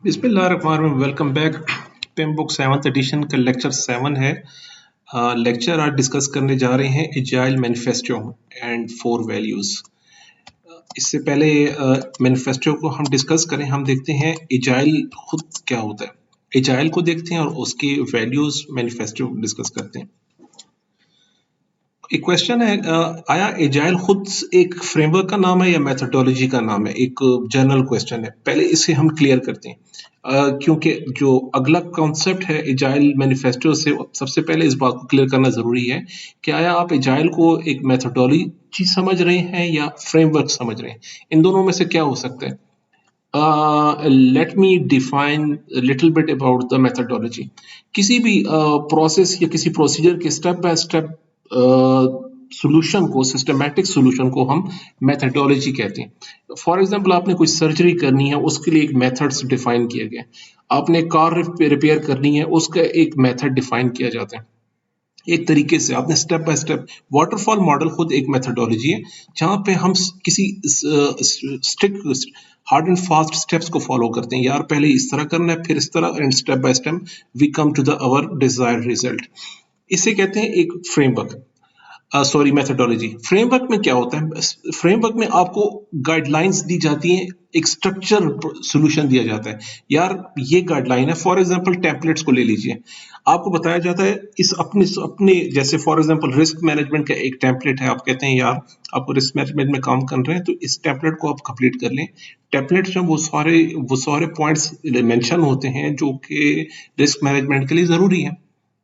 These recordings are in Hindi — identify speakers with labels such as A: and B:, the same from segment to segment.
A: बिस्मिल्लाहिर्रहमानिर्रहीम। Welcome back. PMBOK 7th edition का लेक्चर 7 है। लेक्चर आज डिस्कस करने जा रहे हैं agile manifesto and four values. इससे पहले मैनिफेस्टो को हम डिस्कस करें, हम देखते हैं एजाइल खुद क्या होता है। एजाइल को देखते हैं और उसकी वैल्यूज मैनिफेस्टो डिस्कस करते हैं। एक क्वेश्चन है, आया एजाइल खुद एक फ्रेमवर्क का नाम है या मेथोडोलॉजी का नाम है? एक जनरल क्वेश्चन है, पहले इसे हम क्लियर करते हैं। क्योंकि जो अगला कॉन्सेप्ट है एजाइल मैनिफेस्टो से, सबसे पहले इस बात को क्लियर करना जरूरी है कि आया आप एजाइल को एक मेथोडोलॉजी समझ रहे हैं या फ्रेमवर्क समझ रहे हैं। इन दोनों में से क्या हो सकता है? Let me define little bit about the methodology. किसी भी प्रोसेस या किसी प्रोसीजर के स्टेप बाय स्टेप सोल्यूशन को, सिस्टमैटिक सोल्यूशन को हम मेथोडोलॉजी कहते हैं। फॉर एग्जांपल, आपने कोई सर्जरी करनी है, उसके लिए एक मेथड्स डिफाइन किया गया। आपने कार रिपेयर करनी है, उसका एक मेथड डिफाइन किया जाता है। एक तरीके से आपने step by step, waterfall model खुद एक मेथोडोलॉजी है जहां पे हम किसी stick hard and fast steps को फॉलो करते हैं। यार पहले इस तरह करना है, फिर इस तरह, and step by step we come to the our desired result. इसे कहते हैं एक फ्रेमवर्क, सॉरी मेथोडोलॉजी। फ्रेमवर्क में क्या होता है? फ्रेमवर्क में आपको गाइडलाइंस दी जाती हैं, एक स्ट्रक्चर सॉल्यूशन दिया जाता है। यार ये गाइडलाइन है, फॉर एग्जांपल टेम्पलेट्स को ले लीजिए। आपको बताया जाता है इस अपने अपने जैसे फॉर एग्जांपल रिस्क मैनेजमेंट का एक टेम्पलेट है। आप कहते हैं यार आपको रिस्क मैनेजमेंट में काम कर रहे हैं, तो इस टेम्पलेट को आप कंप्लीट कर लें। टेम्पलेट्स में वो सारे पॉइंट्स मेंशन होते हैं जो कि रिस्क मैनेजमेंट के लिए जरूरी है।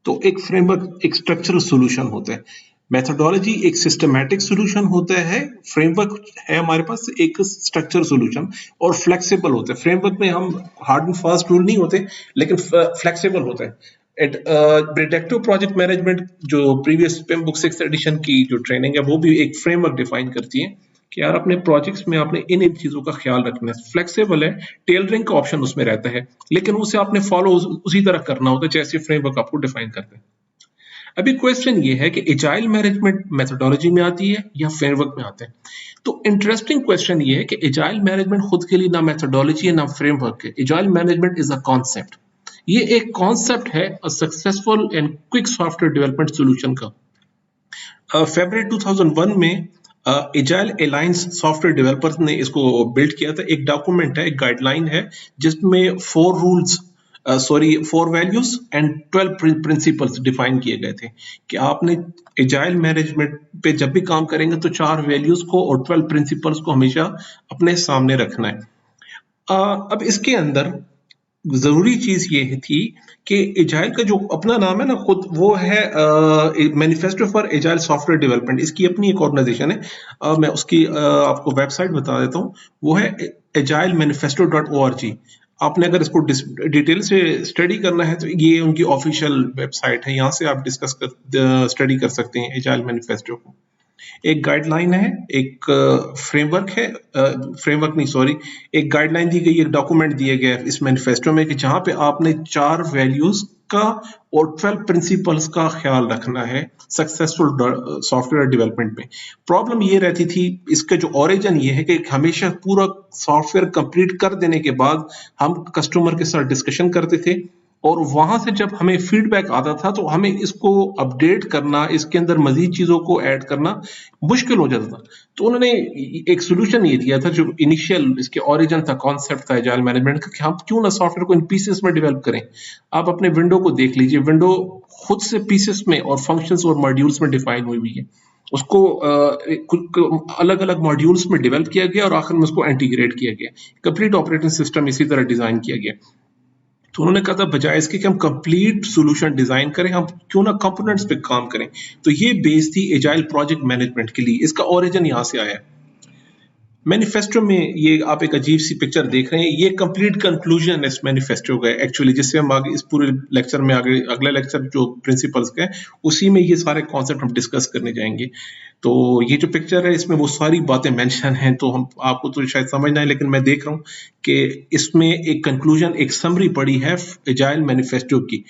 A: तो एक फ्रेमवर्क एक स्ट्रक्चरल सॉल्यूशन होता है। मेथोडोलॉजी एक सिस्टमैटिक सॉल्यूशन होता है। फ्रेमवर्क है हमारे पास एक स्ट्रक्चर सॉल्यूशन, और फ्लेक्सिबल होता है। फ्रेमवर्क में हम हार्ड एंड फास्ट रूल नहीं होते, लेकिन फ्लेक्सिबल होता है। प्रोडक्टिव प्रोजेक्ट मैनेजमेंट जो प्रीवियस पेम बुक 6th एडिशन की जो ट्रेनिंग है, वो भी एक फ्रेमवर्क डिफाइन करती है कि यार अपने प्रोजेक्ट्स में आपने इन इन चीजों का ख्याल रखना है। फ्लेक्सिबल है, टेलरिंग का ऑप्शन उसमें रहता है, लेकिन उसे आपने फॉलो उसी तरह करना होता है जैसे फ्रेमवर्क आपको डिफाइन करते हैं। अभी क्वेश्चन ये है कि एजाइल मैनेजमेंट मेथोडोलॉजी में आती है या फ्रेमवर्क में आता है? तो इंटरेस्टिंग क्वेश्चन ये है कि एजाइल मैनेजमेंट खुद के लिए ना मेथोडोलॉजी है ना फ्रेमवर्क है। Agile management is a concept. ये एक कॉन्सेप्ट है a successful and quick software development solution का। फरवरी 2001 में एजाइल अलायंस सॉफ्टवेयर डेवलपर्स ने इसको बिल्ड किया था। एक डॉक्यूमेंट है, एक गाइडलाइन है, जिसमें 4 वैल्यूज एंड 12 प्रिंसिपल्स डिफाइन किए गए थे कि आपने एजाइल मैनेजमेंट पे जब भी काम करेंगे तो 4 वैल्यूज को और 12 प्रिंसिपल्स को हमेशा अपने सामने रखना है। अब इसके अंदर जरूरी चीज ये थी कि एजाइल का जो अपना नाम है ना खुद, वो है manifesto for agile software development. इसकी अपनी एक ऑर्गेनाइजेशन है। मैं उसकी आपको वेबसाइट बता देता हूँ। वो है agilemanifesto.org। आपने अगर इसको डिटेल से स्टडी करना है तो ये उनकी ऑफिशियल वेबसाइट है, यहाँ से आप डिस्कस कर स्टडी कर सकते हैं एजाइल मैनिफेस्टो को। एक गाइडलाइन है, एक फ्रेमवर्क है, फ्रेमवर्क नहीं सॉरी, एक गाइडलाइन दी गई, एक डॉक्यूमेंट दिए गए इस मैनिफेस्टो में कि जहां पे आपने 4 वैल्यूज का और 12 प्रिंसिपल्स का ख्याल रखना है सक्सेसफुल सॉफ्टवेयर डेवलपमेंट में। प्रॉब्लम ये रहती थी, इसका जो ओरिजिन ये है कि हमेशा पूरा सॉफ्टवेयर कंप्लीट कर देने के बाद हम कस्टमर के साथ डिस्कशन करते थे, और वहां से जब हमें फीडबैक आता था तो हमें इसको अपडेट करना, इसके अंदर मजीद चीजों को ऐड करना मुश्किल हो जाता था। तो उन्होंने एक सोल्यूशन ये दिया था, जो इनिशियल इसके ओरिजिन था, कॉन्सेप्ट था एजाइल मैनेजमेंट का, कि हम क्यों ना सॉफ्टवेयर को इन पीसेस में डेवलप करें। आप अपने विंडो को देख लीजिए, विंडो खुद से पीसेस में और फंक्शंस और मॉड्यूल्स में डिफाइन हुई है। उसको अलग अलग मॉड्यूल्स में डेवलप किया गया और आखिर में उसको इंटीग्रेट किया गया। कंप्लीट ऑपरेटिंग सिस्टम इसी तरह डिजाइन किया गया। तो उन्होंने कहा था बजाय इसके कि हम कंप्लीट सॉल्यूशन डिजाइन करें, हम क्यों ना कंपोनेंट्स पे काम करें। तो ये बेस थी एजाइल प्रोजेक्ट मैनेजमेंट के लिए। इसका ओरिजिन यहाँ से आया है। मैनिफेस्टो में ये आप एक अजीब सी पिक्चर देख रहे हैं, ये कंप्लीट कंक्लूजन इस मैनिफेस्टो का है एक्चुअली, जिससे हम आगे इस पूरे लेक्चर में, आगे अगला लेक्चर जो प्रिंसिपल्स का है उसी में ये सारे कॉन्सेप्ट हम डिस्कस करने जाएंगे। तो ये जो पिक्चर है इसमें वो सारी बातें मेंशन हैं, तो हम आपको तो शायद समझ ना आए, लेकिन मैं देख रहा हूँ कि इसमें एक कंक्लूजन, एक समरी पड़ी है एजाइल मैनिफेस्टो की।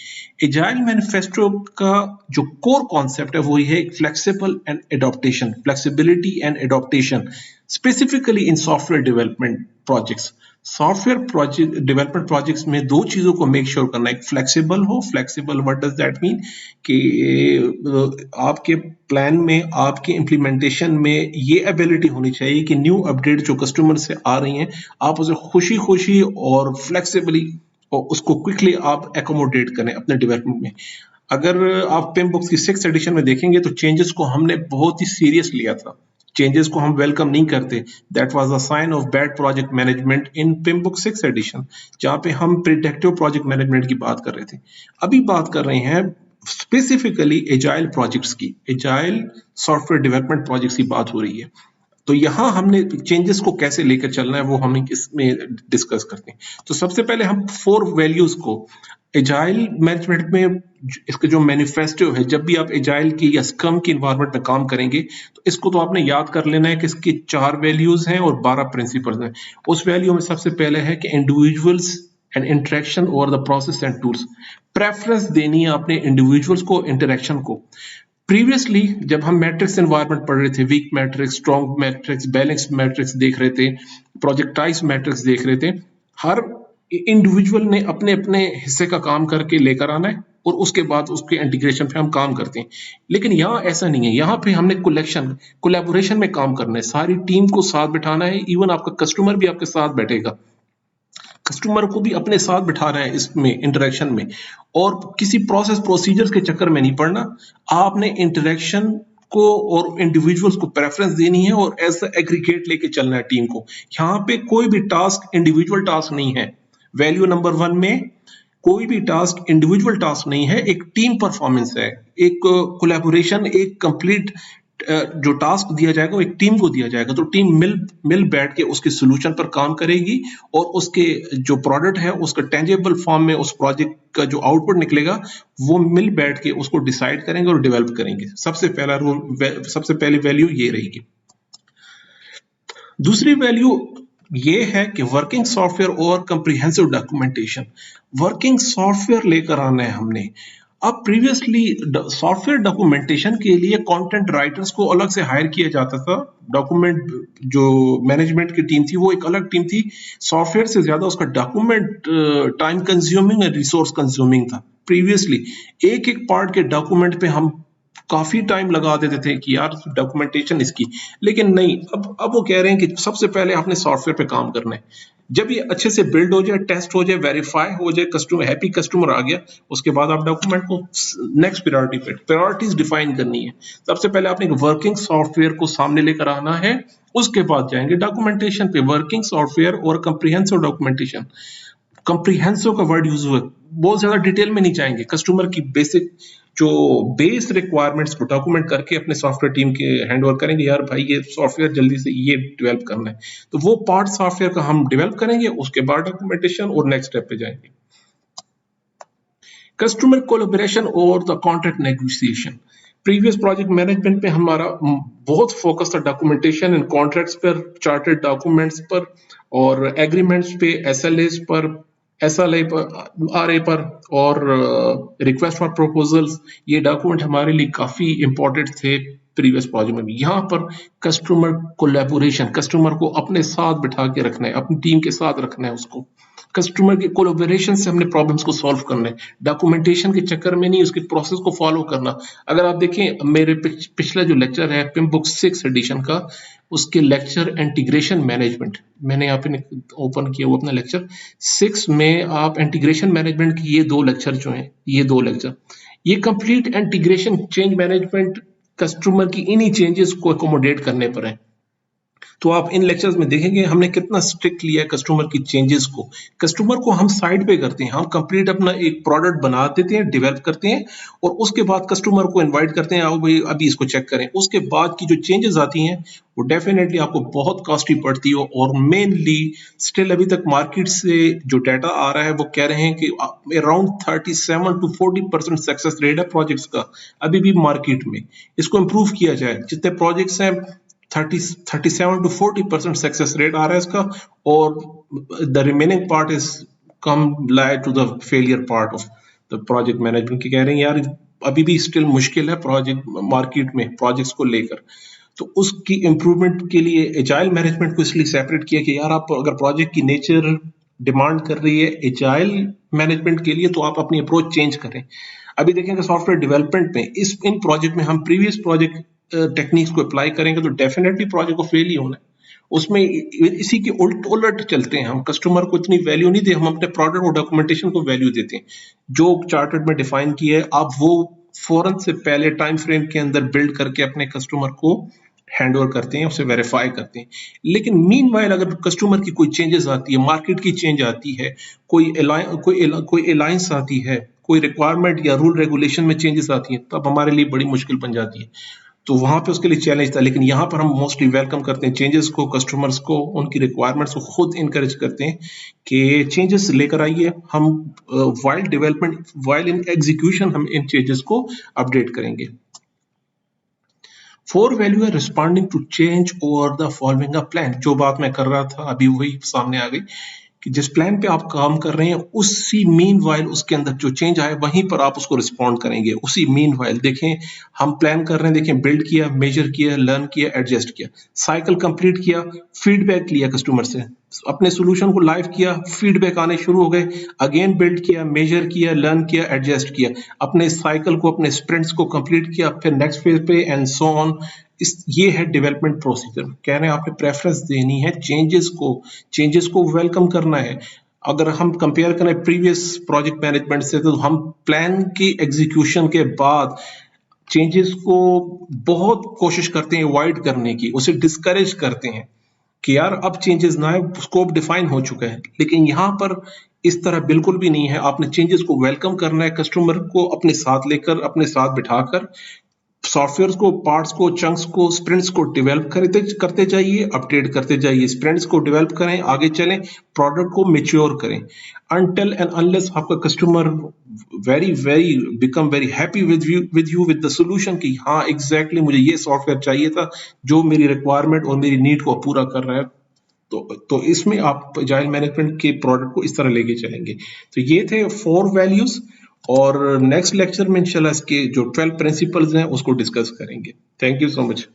A: एजाइल मैनिफेस्टो का जो कोर कॉन्सेप्ट है वो ये है flexible and adaptation, flexibility and adaptation, specifically in software development projects। Software project development projects में दो चीजों को मेक श्योर करना, एक फ्लेक्सिबल हो। Flexible what does that mean कि आपके प्लान में, आपके इम्प्लीमेंटेशन में ये एबिलिटी होनी चाहिए कि न्यू अपडेट जो कस्टमर से आ रही हैं, आप उसे खुशी खुशी और फ्लेक्सिबली और उसको क्विकली आप एकोमोडेट करें अपने डेवलपमेंट में। अगर आप पिमबुक्स की 6th एडिशन में देखेंगे तो चेंजेस को हमने बहुत ही सीरियस लिया था, चेंजेस को हम वेलकम नहीं करते। That was a sign of bad project management in PMBOK 6th edition, जहां पे हम प्रिडिक्टिव प्रोजेक्ट मैनेजमेंट की बात कर रहे थे। अभी बात कर रहे हैं स्पेसिफिकली एजाइल प्रोजेक्ट्स की, एजाइल सॉफ्टवेयर डेवलपमेंट प्रोजेक्ट्स की बात हो रही है। तो यहाँ हमने चेंजेस को कैसे लेकर चलना है वो हम इसमें डिस्कस करते हैं। तो सबसे पहले हम 4 वैल्यूज को एजाइल मैनेजमेंट में, इसका जो मैनिफेस्टो है, जब भी आप एजाइल की या स्क्रम की इन्वायरमेंट में काम करेंगे तो इसको तो आपने याद कर लेना है कि इसकी 4 वैल्यूज हैं और 12 प्रिंसिपल्स हैं। उस वैल्यू में सबसे पहले है कि individuals and interaction over the process and tools. Preference देनी है अपने इंडिविजुअल्स को, इंटरेक्शन को। प्रीवियसली जब हम मैट्रिक्स एनवायरनमेंट पढ़ रहे थे, weak matrix, strong matrix, balanced matrix देख रहे थे, प्रोजेक्टाइज मैट्रिक्स देख रहे थे, हर इंडिविजुअल ने अपने अपने हिस्से का काम करके लेकर आना है और उसके बाद उसके इंटीग्रेशन पे हम काम करते हैं। लेकिन यहाँ ऐसा नहीं है, यहाँ पे हमने कोलैबोरेशन में काम करना है, सारी टीम को साथ बिठाना है। इवन आपका कस्टमर भी आपके साथ बैठेगा, कस्टमर को भी अपने साथ बिठा रहे हैं इसमें इंटरेक्शन में, और किसी प्रोसेस प्रोसीजर्स के चक्कर में नहीं पड़ना। आपने इंटरेक्शन को और इंडिविजुअल्स को प्रेफरेंस देनी है और एज एग्रीगेट लेके चलना है टीम को। यहाँ पे कोई भी टास्क इंडिविजुअल टास्क नहीं है। वैल्यू नंबर 1 में कोई भी टास्क इंडिविजुअल टास्क नहीं है, एक टीम परफॉर्मेंस है, एक कोलैबोरेशन, एक कंप्लीट जो टास्क दिया जाएगा वो एक टीम को दिया जाएगा। तो टीम मिल बैठ के उसके सोल्यूशन पर काम करेगी और उसके जो प्रोडक्ट है उसका टेंजेबल फॉर्म में उस प्रोजेक्ट का जो आउटपुट निकलेगा वो मिल बैठ के उसको डिसाइड करेंगे और डेवलप करेंगे। सबसे पहला रूल, सबसे पहली वैल्यू ये रहेगी। दूसरी वैल्यू ये है कि वर्किंग सॉफ्टवेयर और कंप्रिहेंसिव डॉक्यूमेंटेशन। वर्किंग सॉफ्टवेयर लेकर आना है हमने। अब प्रीवियसली सॉफ्टवेयर डॉक्यूमेंटेशन के लिए कंटेंट राइटर्स को अलग से हायर किया जाता था। डॉक्यूमेंट जो मैनेजमेंट की टीम थी वो एक अलग टीम थी। सॉफ्टवेयर से ज्यादा उसका डॉक्यूमेंट टाइम कंज्यूमिंग और रिसोर्स कंज्यूमिंग था। प्रीवियसली एक एक पार्ट के डॉक्यूमेंट पे हम काफी टाइम लगा देते थे कि यार डॉक्यूमेंटेशन इसकी, लेकिन नहीं, अब वो कह रहे हैं कि सबसे पहले आपने सॉफ्टवेयर पे काम करना है। जब ये अच्छे से बिल्ड हो जाए, टेस्ट हो जाए, वेरीफाई हो जाए, कस्टमर हैप्पी कस्टमर आ गया, उसके बाद आप डॉक्यूमेंट को नेक्स्ट प्रायोरिटी पे प्रायोरिटीज डिफाइन करनी है। सबसे पहले आपने वर्किंग सॉफ्टवेयर को सामने लेकर आना है, उसके बाद जाएंगे डॉक्यूमेंटेशन पे। वर्किंग सॉफ्टवेयर और कंप्रिहेंसिव डॉक्यूमेंटेशन। कंप्रिहेंसिव का वर्ड यूज हुआ, बहुत ज्यादा डिटेल में नहीं जाएंगे, कस्टमर की बेसिक जो बेस रिक्वायरमेंट्स को डॉक्यूमेंट करके अपने सॉफ्टवेयर टीम के हैंड ओवर करेंगे। यार भाई ये सॉफ्टवेयर जल्दी से ये डेवलप करना है, तो वो पार्ट सॉफ्टवेयर का हम डेवलप करेंगे, उसके बाद डॉक्यूमेंटेशन और नेक्स्ट स्टेप पे जाएंगे। कस्टमर कोलैबोरेशन और the contract negotiation. Previous project management पे हमारा बहुत फोकस था डॉक्यूमेंटेशन एंड कॉन्ट्रैक्ट्स पर, चार्टेड डॉक्यूमेंट्स पर और एग्रीमेंट्स पे, एसएलएस पर, एसएलए पर, आरए पर और रिक्वेस्ट फॉर प्रपोजल्स। ये डॉक्यूमेंट हमारे लिए काफी इंपॉर्टेंट थे प्रीवियस प्रोजेक्ट में भी। यहाँ पर कस्टमर कोलैबोरेशन, कस्टमर को अपने साथ बिठा के रखना है, अपनी टीम के साथ रखना है उसको। कस्टमर के कोलैबोरेशन से हमने प्रॉब्लम्स को सॉल्व करना है, डॉक्यूमेंटेशन के चक्कर में नहीं, उसके प्रोसेस को फॉलो करना। अगर आप देखें मेरे पिछला जो लेक्चर है पिमबुक 6 एडिशन का, उसके लेक्चर इंटीग्रेशन मैनेजमेंट, मैंने यहाँ पे ओपन किया हुआ अपना लेक्चर 6 में। आप इंटीग्रेशन मैनेजमेंट की ये 2 लेक्चर जो हैं, ये 2 लेक्चर, ये complete integration change management customer की इन्हीं चेंजेस को अकोमोडेट करने पर है। तो आप इन लेक्चर्स में देखेंगे हमने कितना स्ट्रिक्ट लिया है कस्टमर की चेंजेस को। कस्टमर को हम साइड पे करते हैं, हम कंप्लीट अपना एक प्रोडक्ट बना देते हैं, डेवलप करते हैं और उसके बाद कस्टमर को इनवाइट करते हैं, आओ भाई अभी इसको चेक करें। उसके बाद की जो चेंजेस आती हैं वो डेफिनेटली आपको बहुत कॉस्टली पड़ती है। और मेनली स्टिल अभी तक मार्केट से जो डाटा आ रहा है वो कह रहे हैं कि अराउंड 37 to 40% सक्सेस रेट है प्रोजेक्ट्स का अभी भी मार्केट में। इसको इम्प्रूव किया जाए, जितने प्रोजेक्ट्स हैं 37 to 40% सक्सेस रेट आ रहा है इसका, और the remaining part is come lie to the failure part of the project management की। कह रहे हैं यार अभी भी स्टिल मुश्किल है प्रोजेक्ट मार्केट में प्रोजेक्ट्स को लेकर। तो उसकी इम्प्रूवमेंट के लिए एजाइल मैनेजमेंट को इसलिए सेपरेट किया कि यार आप अगर प्रोजेक्ट की नेचर डिमांड कर रही है एजाइल मैनेजमेंट के लिए तो आप अपनी अप्रोच चेंज करें। अभी देखेंगे सॉफ्टवेयर डेवलपमेंट में इन प्रोजेक्ट में हम प्रीवियस प्रोजेक्ट टेक्निक्स को अप्लाई करेंगे तो डेफिनेटली प्रोजेक्ट को फेल ही होना है। उसमें इसी के उल्ट उलट चलते हैं, हम कस्टमर को इतनी वैल्यू नहीं देते, हम अपने प्रोडक्ट और डॉक्यूमेंटेशन को वैल्यू देते हैं। जो चार्टर्ड में डिफाइन किया है आप वो फौरन से पहले टाइम फ्रेम के अंदर बिल्ड करके अपने कस्टमर को हैंड ओवर करते हैं, उसे वेरीफाई करते हैं। लेकिन मीनवाइल अगर कस्टमर की कोई चेंजेस आती है, मार्केट की चेंज आती है, कोई अलायंस आती है, कोई रिक्वायरमेंट या रूल रेगुलेशन में चेंजेस आती हैं, तब हमारे लिए बड़ी मुश्किल बन जाती है। तो वहां पे उसके लिए चैलेंज था। लेकिन यहाँ पर हम मोस्टली वेलकम करते हैं चेंजेस को, कस्टमर्स को उनकी रिक्वायरमेंट्स को खुद इनकरेज करते हैं कि चेंजेस लेकर आइए। हम वाइल इन एग्जीक्यूशन हम इन चेंजेस को अपडेट करेंगे। 4 वैल्यू है responding to change over the following a plan. जो बात मैं कर रहा था अभी वही सामने आ गई कि जिस प्लान पे आप काम कर रहे हैं उसी मीनवाइल उसके अंदर जो चेंज आए वहीं पर आप उसको रिस्पॉन्ड करेंगे। उसी मीनवाइल देखें हम प्लान कर रहे हैं, देखें बिल्ड किया, मेजर किया, लर्न किया, एडजस्ट किया, साइकिल कंप्लीट किया, फीडबैक लिया कस्टमर से, अपने सोल्यूशन को लाइव किया, फीडबैक आने शुरू हो गए, अगेन बिल्ड किया, मेजर किया, लर्न किया, एडजस्ट किया, अपने साइकिल को, अपने स्प्रिंट्स को कंप्लीट किया, फिर नेक्स्ट फेज पे एंड सो ऑन। ये है डेवलपमेंट प्रोसीजर। कह रहे हैं आपने प्रेफरेंस देनी है चेंजेस को वेलकम करना है। अगर हम कंपेयर करें प्रीवियस प्रोजेक्ट मैनेजमेंट से तो हम प्लान की एग्जीक्यूशन के बाद चेंजेस को बहुत कोशिश करते हैं अवॉइड करने की, उसे डिस्करेज करते हैं कि यार अब चेंजेस ना आए, स्कोप डिफाइन हो चुका है। लेकिन यहाँ पर इस तरह बिल्कुल भी नहीं है। आपने चेंजेस को वेलकम करना है, कस्टमर को अपने साथ लेकर, अपने साथ बिठाकर सॉफ्टवेयर को, पार्ट्स को, चंक्स को, स्प्रिंट्स को डेवलप करते जाइए, अपडेट करते जाइए, स्प्रिंट्स को डेवलप करें, आगे चलें, प्रोडक्ट को मैच्योर करें अनटिल एंड अनलेस आपका customer very become very happy with you with the solution कि हाँ एग्जैक्टली मुझे ये सॉफ्टवेयर चाहिए था जो मेरी रिक्वायरमेंट और मेरी नीड को पूरा कर रहा है। तो इसमें आप एजाइल मैनेजमेंट के प्रोडक्ट को इस तरह लेके चलेंगे। तो ये थे 4 वैल्यूज और नेक्स्ट लेक्चर में इंशाल्लाह इसके जो 12 प्रिंसिपल्स हैं उसको डिस्कस करेंगे। Thank you so much.